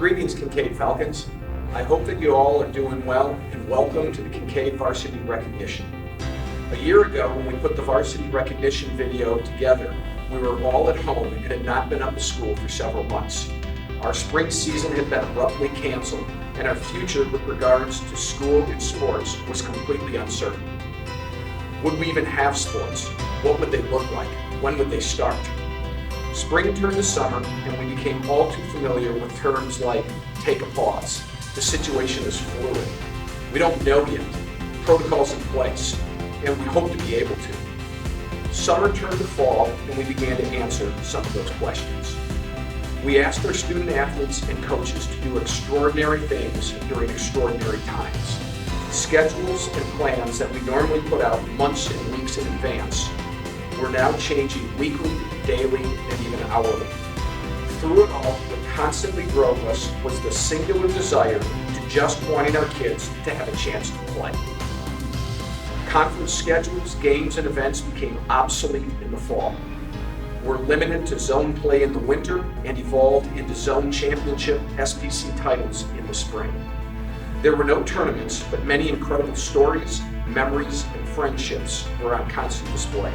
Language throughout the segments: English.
Greetings, Kinkaid Falcons. I hope that you all are doing well, and welcome to the Kinkaid Varsity Recognition. A year ago, when we put the Varsity Recognition video together, we were all at home and had not been up to school for several months. Our spring season had been abruptly canceled, and our future with regards to school and sports was completely uncertain. Would we even have sports? What would they look like? When would they start? Spring turned to summer, and we became all too familiar with terms like take a pause. The situation is fluid. We don't know yet. Protocols in place, and we hope to be able to. Summer turned to fall, and we began to answer some of those questions. We asked our student athletes and coaches to do extraordinary things during extraordinary times. Schedules and plans that we normally put out months and weeks in advance were now changing weekly, daily, and even hourly. Through it all, what constantly drove us was the singular desire to just wanting our kids to have a chance to play. Conference schedules, games, and events became obsolete in the fall. Were limited to zone play in the winter and evolved into zone championship SPC titles in the spring. There were no tournaments, but many incredible stories, memories, and friendships were on constant display.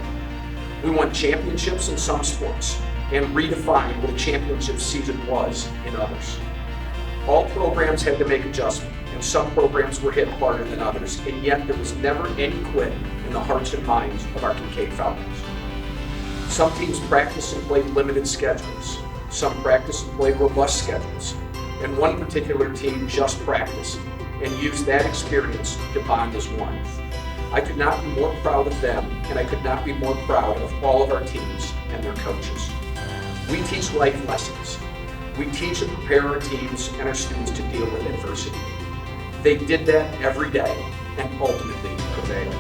We won championships in some sports and redefined what a championship season was in others. All programs had to make adjustments, and some programs were hit harder than others, and yet there was never any quit in the hearts and minds of our Kinkaid Falcons. Some teams practiced and played limited schedules. Some practiced and played robust schedules. And one particular team just practiced and used that experience to bond as one. I could not be more proud of them, and I could not be more proud of all of our teams and their coaches. We teach life lessons. We teach and prepare our teams and our students to deal with adversity. They did that every day and ultimately prevailed.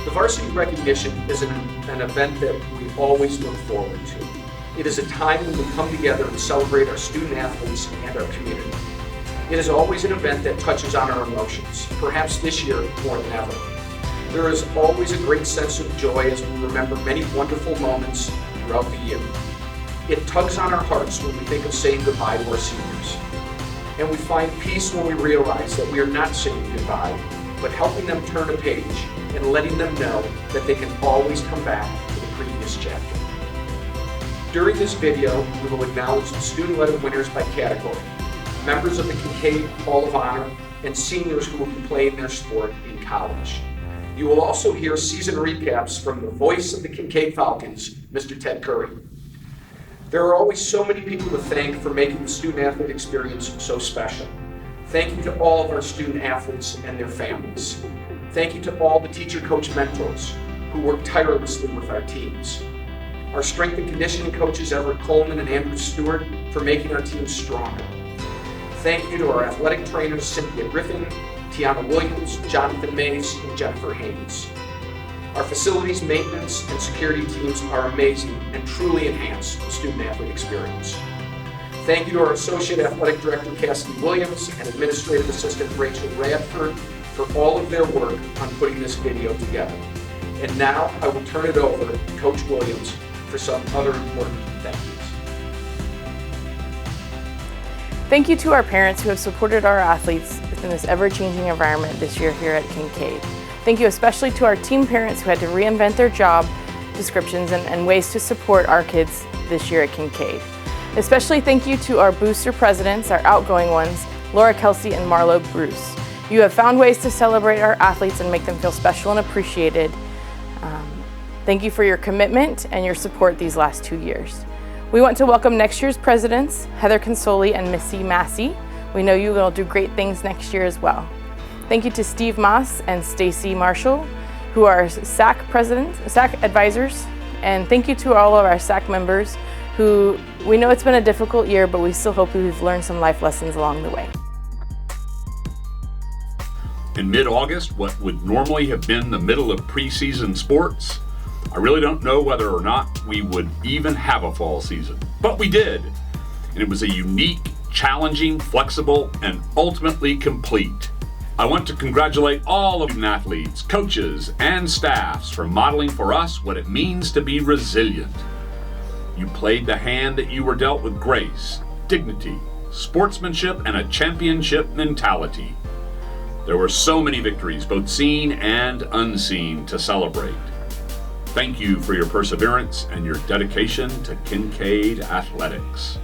The Varsity Recognition is an event that we always look forward to. It is a time when we come together and celebrate our student athletes and our community. It is always an event that touches on our emotions, perhaps this year more than ever. There is always a great sense of joy as we remember many wonderful moments throughout the year. It tugs on our hearts when we think of saying goodbye to our seniors. And we find peace when we realize that we are not saying goodbye, but helping them turn a page and letting them know that they can always come back to the previous chapter. During this video, we will acknowledge the student letter winners by category, members of the Kinkaid Hall of Honor, and seniors who will be playing their sport in college. You will also hear season recaps from the voice of the Kinkaid Falcons, Mr. Ted Curry. There are always so many people to thank for making the student-athlete experience so special. Thank you to all of our student athletes and their families. Thank you to all the teacher-coach mentors who work tirelessly with our teams. Our strength and conditioning coaches, Everett Coleman and Andrew Stewart, for making our teams stronger. Thank you to our athletic trainers, Cynthia Griffin, Tiana Williams, Jonathan Mays, and Jennifer Haynes. Our facilities maintenance and security teams are amazing and truly enhance the student-athlete experience. Thank you to our Associate Athletic Director, Cassidy Williams, and Administrative Assistant, Rachel Radford, for all of their work on putting this video together. And now I will turn it over to Coach Williams for some other important thank yous. Thank you to our parents who have supported our athletes in this ever-changing environment this year here at Kinkaid. Thank you especially to our team parents who had to reinvent their job descriptions and ways to support our kids this year at Kinkaid. Especially thank you to our booster presidents, our outgoing ones, Laura Kelsey and Marlo Bruce. You have found ways to celebrate our athletes and make them feel special and appreciated. Thank you for your commitment and your support these last 2 years. We want to welcome next year's presidents, Heather Consoli and Missy Massey. We know you will do great things next year as well. Thank you to Steve Moss and Stacy Marshall, who are SAC presidents, SAC advisors. And thank you to all of our SAC members who, we know it's been a difficult year, but we still hope we've learned some life lessons along the way. In mid-August, what would normally have been the middle of preseason sports, I really don't know whether or not we would even have a fall season, but we did. And it was a unique, challenging, flexible, and ultimately complete. I want to congratulate all of the athletes, coaches, and staffs for modeling for us what it means to be resilient. You played the hand that you were dealt with grace, dignity, sportsmanship, and a championship mentality. There were so many victories, both seen and unseen, to celebrate. Thank you for your perseverance and your dedication to Kinkaid athletics.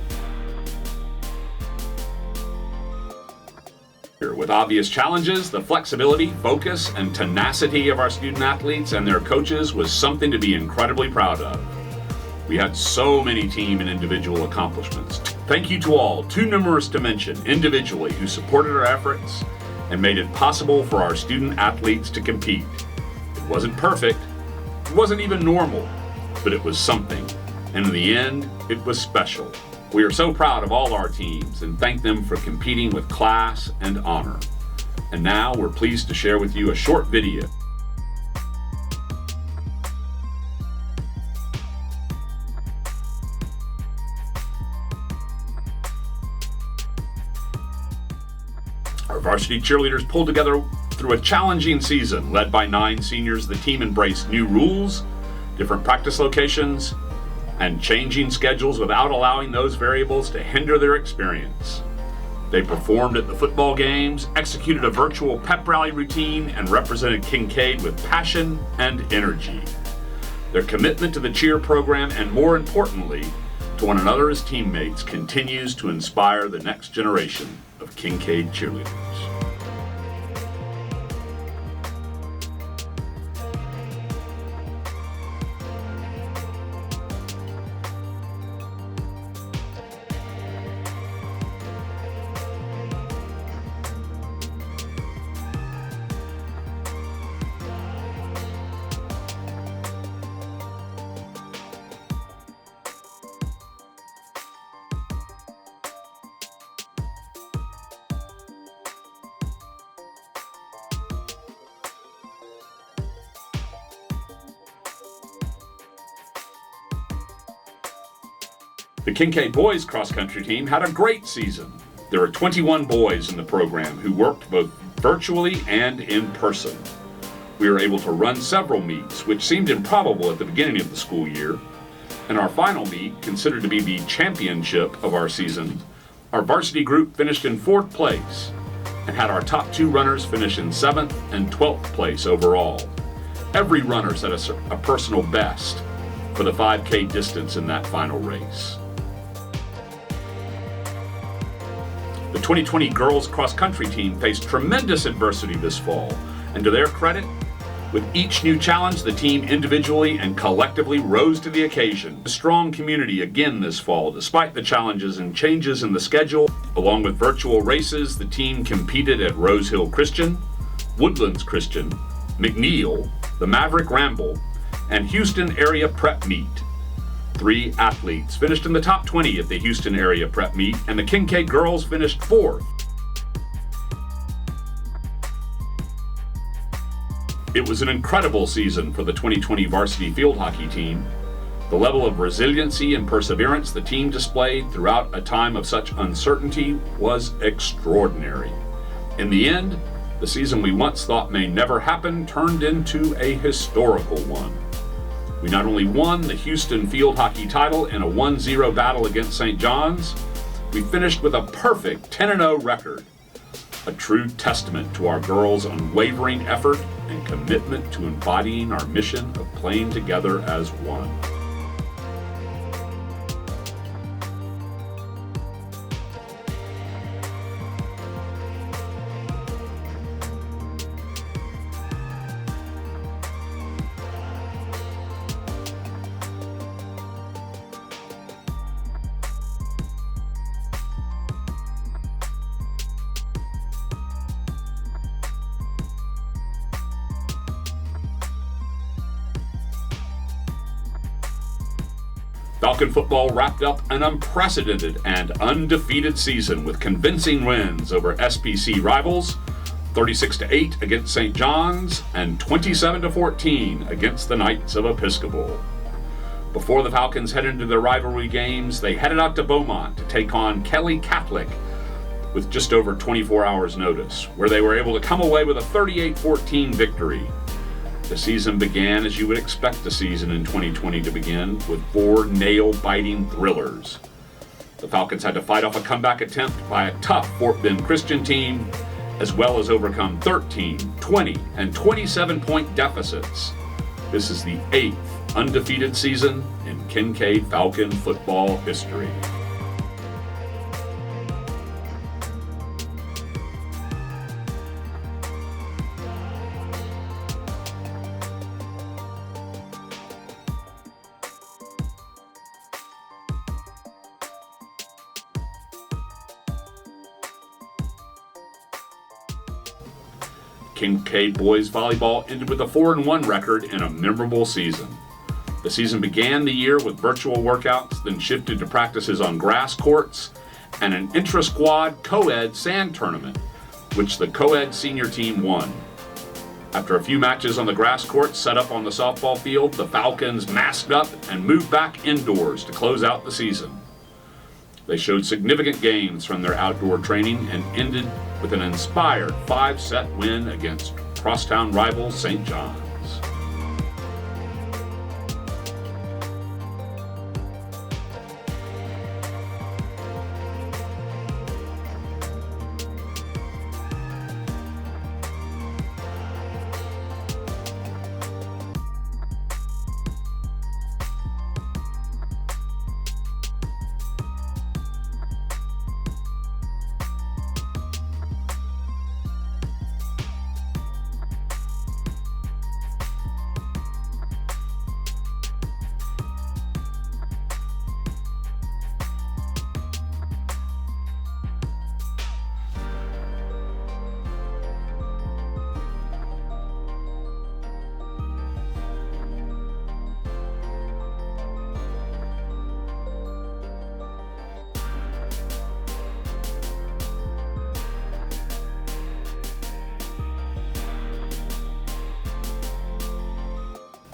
With obvious challenges, the flexibility, focus, and tenacity of our student athletes and their coaches was something to be incredibly proud of. We had so many team and individual accomplishments. Thank you to all, too numerous to mention, individually, who supported our efforts and made it possible for our student athletes to compete. It wasn't perfect, it wasn't even normal, but it was something. And in the end, it was special. We are so proud of all our teams and thank them for competing with class and honor. And now we're pleased to share with you a short video. Our varsity cheerleaders pulled together through a challenging season. Led by 9 seniors, the team embraced new rules, different practice locations, and changing schedules without allowing those variables to hinder their experience. They performed at the football games, executed a virtual pep rally routine, and represented Kinkaid with passion and energy. Their commitment to the cheer program, and more importantly, to one another as teammates, continues to inspire the next generation of Kinkaid cheerleaders. The Kinkaid boys cross-country team had a great season. There are 21 boys in the program who worked both virtually and in person. We were able to run several meets, which seemed improbable at the beginning of the school year. In our final meet, considered to be the championship of our season, our varsity group finished in 4th place and had our top 2 runners finish in 7th and 12th place overall. Every runner set a personal best for the 5K distance in that final race. The 2020 girls cross-country team faced tremendous adversity this fall, and to their credit, with each new challenge, the team individually and collectively rose to the occasion. A strong community again this fall, despite the challenges and changes in the schedule. Along with virtual races, the team competed at Rose Hill Christian, Woodlands Christian, McNeil, the Maverick Ramble, and Houston Area Prep Meet. 3 athletes finished in the top 20 at the Houston Area Prep Meet, and the Kinkaid girls finished 4th. It was an incredible season for the 2020 varsity field hockey team. The level of resiliency and perseverance the team displayed throughout a time of such uncertainty was extraordinary. In the end, the season we once thought may never happen turned into a historical one. We not only won the Houston field hockey title in a 1-0 battle against St. John's, we finished with a perfect 10-0 record, a true testament to our girls' unwavering effort and commitment to embodying our mission of playing together as one. Falcon football wrapped up an unprecedented and undefeated season with convincing wins over SPC rivals, 36-8 against St. John's and 27-14 against the Knights of Episcopal. Before the Falcons headed into their rivalry games, they headed out to Beaumont to take on Kelly Catholic with just over 24 hours notice, where they were able to come away with a 38-14 victory. The season began as you would expect the season in 2020 to begin, with 4 nail-biting thrillers. The Falcons had to fight off a comeback attempt by a tough Fort Bend Christian team, as well as overcome 13, 20, and 27-point deficits. This is the 8th undefeated season in Kinkaid Falcon football history. Kinkaid boys volleyball ended with a 4-1 record in a memorable season. The season began the year with virtual workouts, then shifted to practices on grass courts and an intra-squad co-ed sand tournament, which the co-ed senior team won. After a few matches on the grass courts set up on the softball field, the Falcons masked up and moved back indoors to close out the season. They showed significant gains from their outdoor training and ended with an inspired 5-set win against crosstown rival St. John's.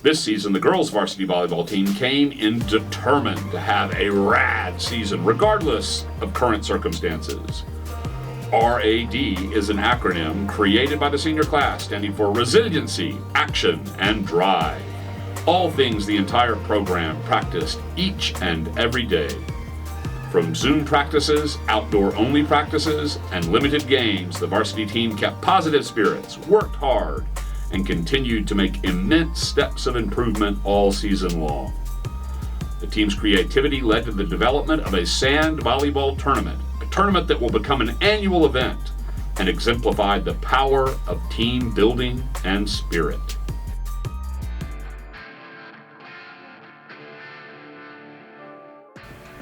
This season, the girls' varsity volleyball team came in determined to have a rad season, regardless of current circumstances. RAD is an acronym created by the senior class, standing for Resiliency, Action, and Drive. All things the entire program practiced each and every day. From Zoom practices, outdoor-only practices, and limited games, the varsity team kept positive spirits, worked hard, and continued to make immense steps of improvement all season long. The team's creativity led to the development of a sand volleyball tournament, a tournament that will become an annual event and exemplified the power of team building and spirit.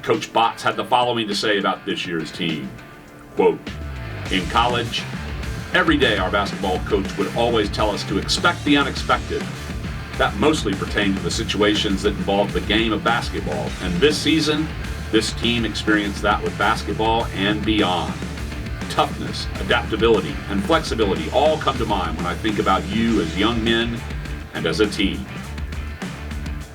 Coach Botts had the following to say about this year's team. Quote, "In college, every day our basketball coach would always tell us to expect the unexpected. That mostly pertained to the situations that involved the game of basketball. And this season, this team experienced that with basketball and beyond. Toughness, adaptability, and flexibility all come to mind when I think about you as young men and as a team.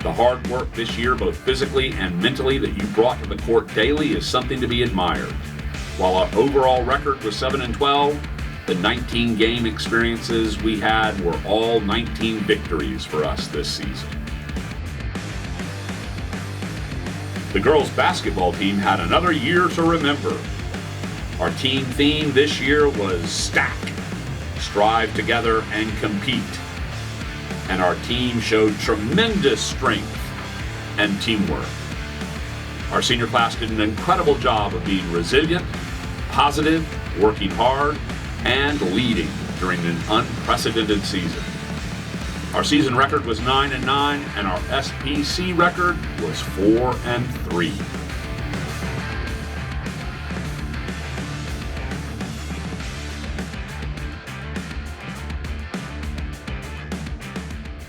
The hard work this year, both physically and mentally, that you brought to the court daily is something to be admired. While our overall record was 7-12, the 19 game experiences we had were all 19 victories for us this season." The girls' basketball team had another year to remember. Our team theme this year was Stack, Strive Together and Compete. And our team showed tremendous strength and teamwork. Our senior class did an incredible job of being resilient, positive, working hard, and leading during an unprecedented season. Our season record was 9-9, and our SPC record was 4-3.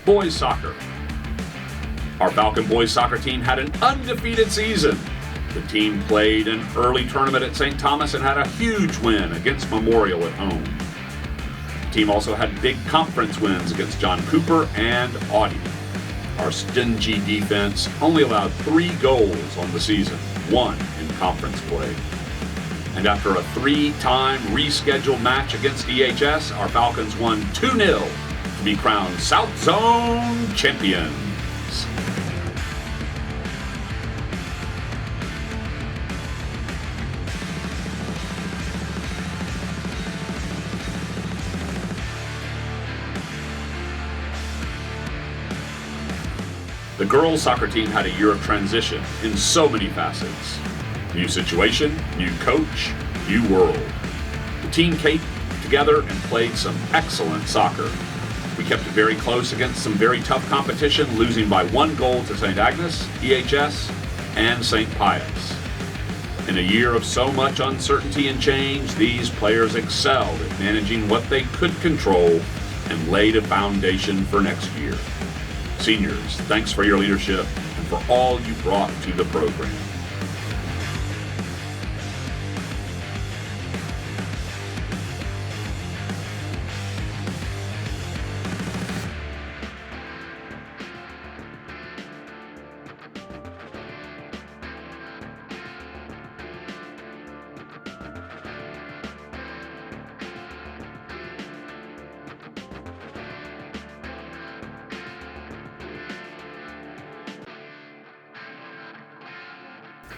Boys soccer. Our Falcon boys soccer team had an undefeated season. The team played an early tournament at St. Thomas and had a huge win against Memorial at home. The team also had big conference wins against John Cooper and Audi. Our stingy defense only allowed 3 goals on the season, 1 in conference play. And after a 3-time rescheduled match against EHS, our Falcons won 2-0 to be crowned South Zone champions. The girls' soccer team had a year of transition in so many facets. New situation, new coach, new world. The team came together and played some excellent soccer. We kept it very close against some very tough competition, losing by 1 goal to St. Agnes, EHS, and St. Pius. In a year of so much uncertainty and change, these players excelled at managing what they could control and laid a foundation for next year. Seniors, thanks for your leadership and for all you brought to the program.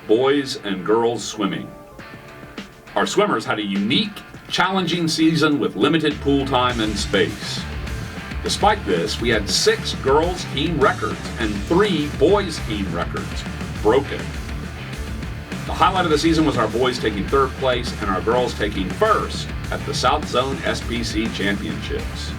Boys and girls swimming. Our swimmers had a unique, challenging season with limited pool time and space. Despite this, we had 6 girls' team records and 3 boys' team records broken. The highlight of the season was our boys taking 3rd place and our girls taking 1st at the South Zone SPC Championships.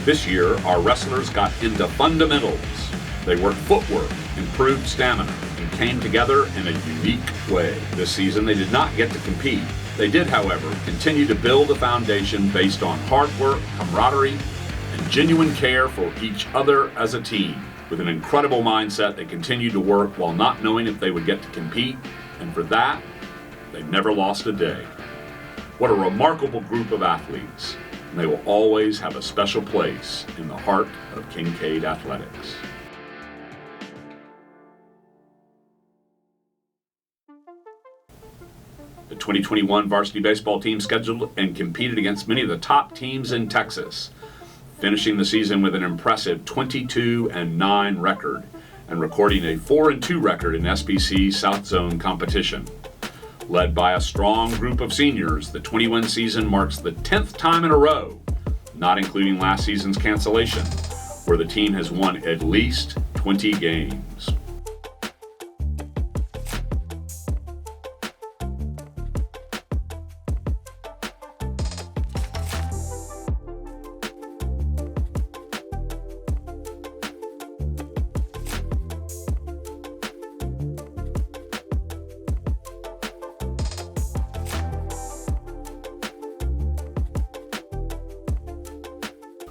This year, our wrestlers got into fundamentals. They worked footwork, improved stamina, and came together in a unique way. This season, they did not get to compete. They did, however, continue to build a foundation based on hard work, camaraderie, and genuine care for each other as a team. With an incredible mindset, they continued to work while not knowing if they would get to compete, and for that, they never lost a day. What a remarkable group of athletes. And they will always have a special place in the heart of Kinkaid athletics. The 2021 varsity baseball team scheduled and competed against many of the top teams in Texas, finishing the season with an impressive 22-9 record and recording a 4-2 record in SBC South Zone competition. Led by a strong group of seniors, the 21 season marks the 10th time in a row, not including last season's cancellation, where the team has won at least 20 games.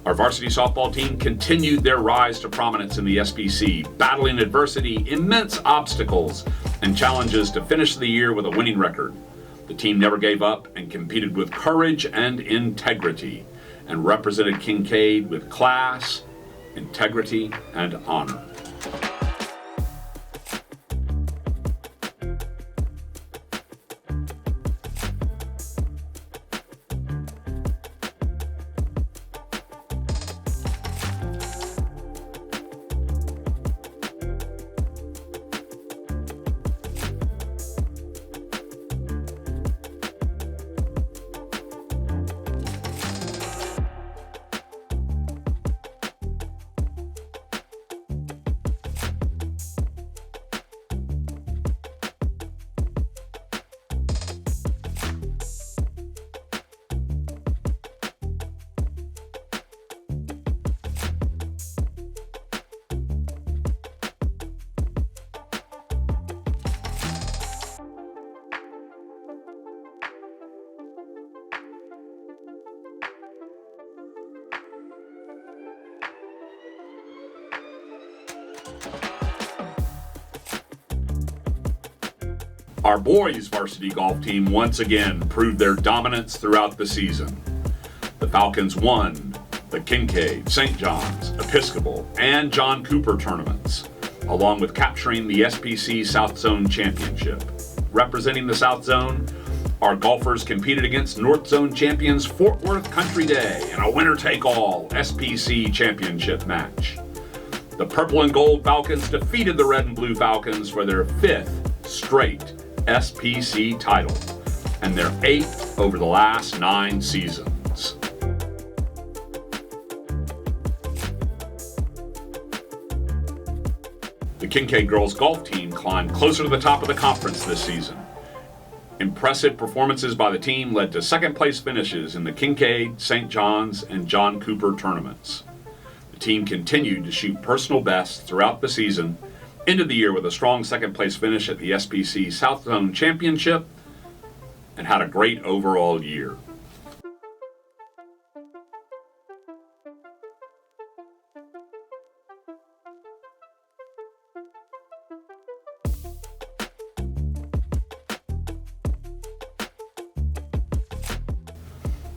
Our varsity softball team continued their rise to prominence in the SBC, battling adversity, immense obstacles, and challenges to finish the year with a winning record. The team never gave up and competed with courage and integrity, and represented Kinkaid with class, integrity, and honor. Our boys' varsity golf team once again proved their dominance throughout the season. The Falcons won the Kinkaid, St. John's, Episcopal, and John Cooper tournaments, along with capturing the SPC South Zone Championship. Representing the South Zone, our golfers competed against North Zone champions Fort Worth Country Day in a winner-take-all SPC championship match. The Purple and Gold Falcons defeated the Red and Blue Falcons for their 5th straight SPC title and their 8th over the last 9 seasons. The Kinkaid girls golf team climbed closer to the top of the conference this season. Impressive performances by the team led to second place finishes in the Kinkaid, St. John's, and John Cooper tournaments. The team continued to shoot personal bests throughout the season, ended the year with a strong second place finish at the SPC South Zone Championship, and had a great overall year.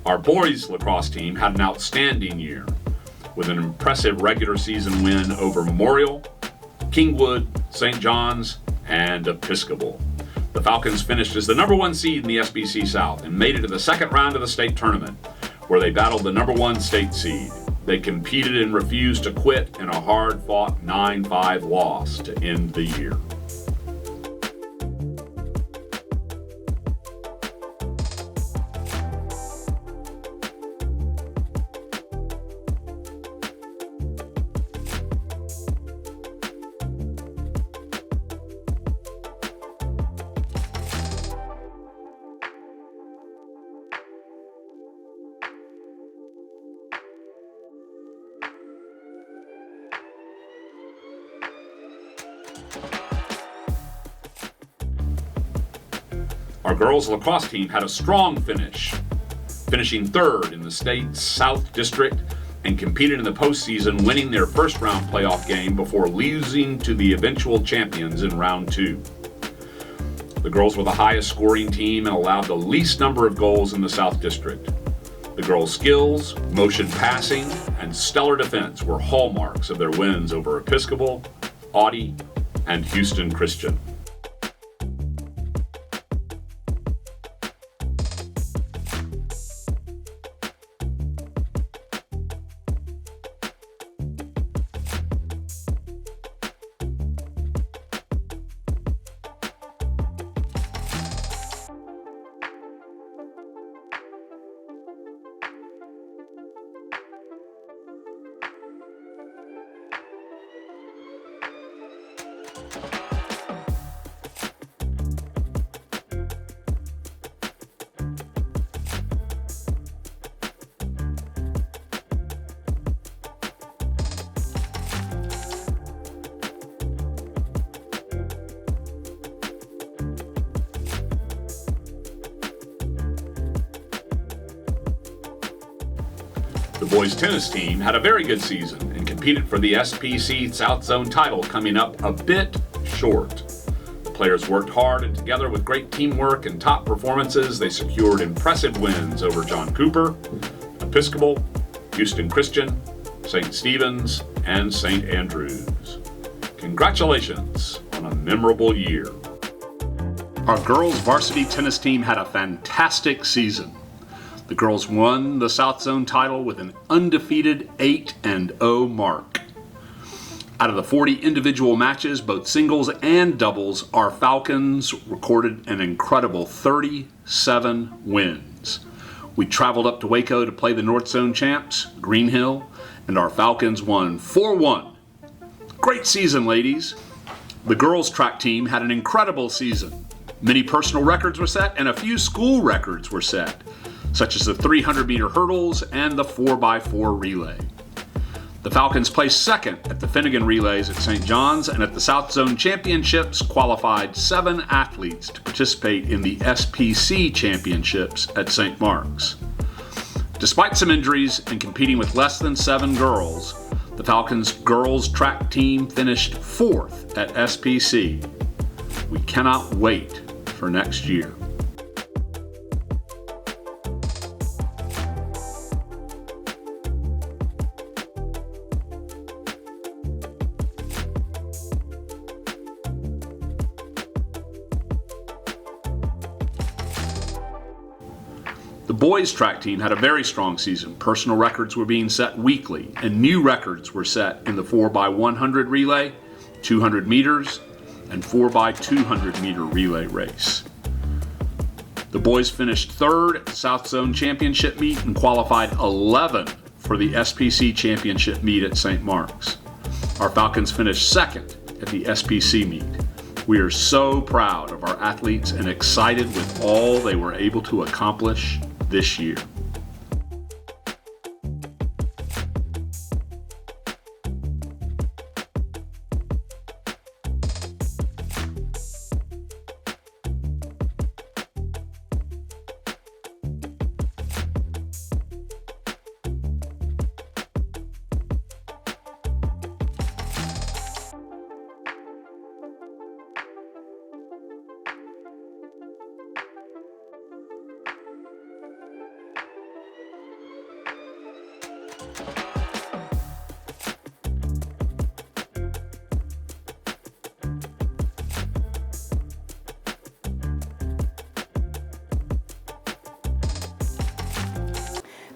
Our boys lacrosse team had an outstanding year with an impressive regular season win over Memorial, Kingwood, St. John's, and Episcopal. The Falcons finished as the number 1 seed in the SBC South and made it to the second round of the state tournament, where they battled the number 1 state seed. They competed and refused to quit in a hard-fought 9-5 loss to end the year. Our girls lacrosse team had a strong finish, finishing 3rd in the state's South District and competed in the postseason, winning their first round playoff game before losing to the eventual champions in round 2. The girls were the highest scoring team and allowed the least number of goals in the South District. The girls' skills, motion passing, and stellar defense were hallmarks of their wins over Episcopal, Audie, and Houston Christian. The boys tennis team had a very good season and competed for the SPC South Zone title, coming up a bit short. The players worked hard, and together with great teamwork and top performances, they secured impressive wins over John Cooper, Episcopal, Houston Christian, St. Stephen's, and St. Andrews. Congratulations on a memorable year. Our girls' varsity tennis team had a fantastic season. The girls won the South Zone title with an undefeated 8-0 mark. Out of the 40 individual matches, both singles and doubles, our Falcons recorded an incredible 37 wins. We traveled up to Waco to play the North Zone champs, Green Hill, and our Falcons won 4-1. Great season, ladies. The girls' track team had an incredible season. Many personal records were set and a few school records were set, such as the 300-meter hurdles and the 4x4 relay. The Falcons placed second at the Finnegan Relays at St. John's, and at the South Zone Championships qualified 7 athletes to participate in the SPC Championships at St. Mark's. Despite some injuries and competing with less than 7 girls, the Falcons girls track team finished 4th at SPC. We cannot wait for next year. The boys' track team had a very strong season. Personal records were being set weekly, and new records were set in the 4x100 relay, 200 meters, and 4x200 meter relay race. The boys finished 3rd at the South Zone Championship meet and qualified 11th for the SPC Championship meet at St. Mark's. Our Falcons finished 2nd at the SPC meet. We are so proud of our athletes and excited with all they were able to accomplish this year.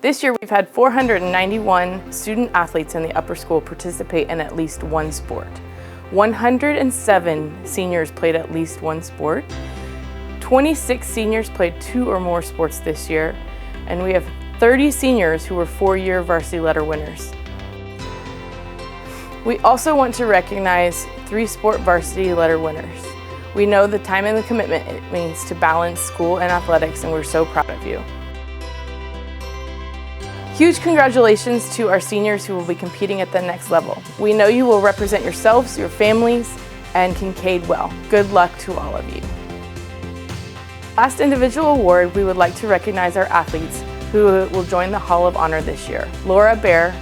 This year we've had 491 student athletes in the upper school participate in at least one sport. 107 seniors played at least one sport. 26 seniors played 2 or more sports this year. And we have 30 seniors who were 4-year varsity letter winners. We also want to recognize 3 sport varsity letter winners. We know the time and the commitment it means to balance school and athletics, and we're so proud of you. Huge congratulations to our seniors who will be competing at the next level. We know you will represent yourselves, your families, and Kinkaid well. Good luck to all of you. Last individual award, we would like to recognize our athletes who will join the Hall of Honor this year. Laura Bear,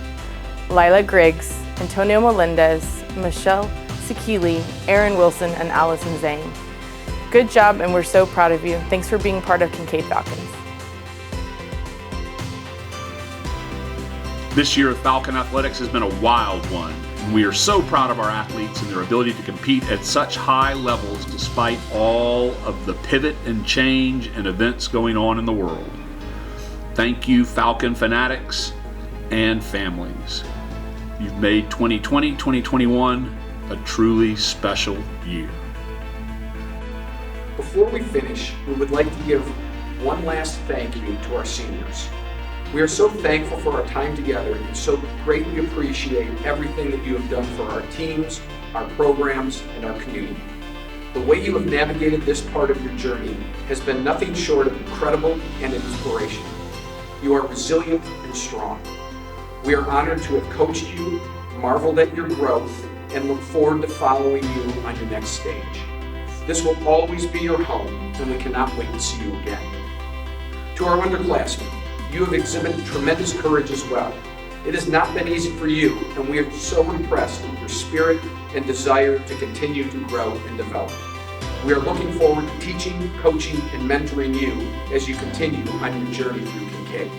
Lila Griggs, Antonio Melendez, Michelle Sikili, Aaron Wilson, and Allison Zhang. Good job, and we're so proud of you. Thanks for being part of Kinkaid Falcons. This year, Falcon Athletics has been a wild one, and we are so proud of our athletes and their ability to compete at such high levels despite all of the pivot and change and events going on in the world. Thank you, Falcon fanatics and families. You've made 2020-2021 a truly special year. Before we finish, we would like to give one last thank you to our seniors. We are so thankful for our time together and so greatly appreciate everything that you have done for our teams, our programs, and our community. The way you have navigated this part of your journey has been nothing short of incredible and inspirational. You are resilient and strong. We are honored to have coached you, marveled at your growth, and look forward to following you on your next stage. This will always be your home, and we cannot wait to see you again. To our underclassmen, you have exhibited tremendous courage as well. It has not been easy for you, and we are so impressed with your spirit and desire to continue to grow and develop. We are looking forward to teaching, coaching, and mentoring you as you continue on your journey through Kinkaid.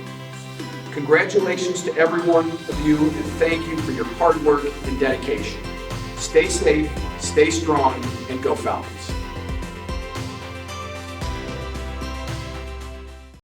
Congratulations to every one of you, and thank you for your hard work and dedication. Stay safe, stay strong, and go Falcons.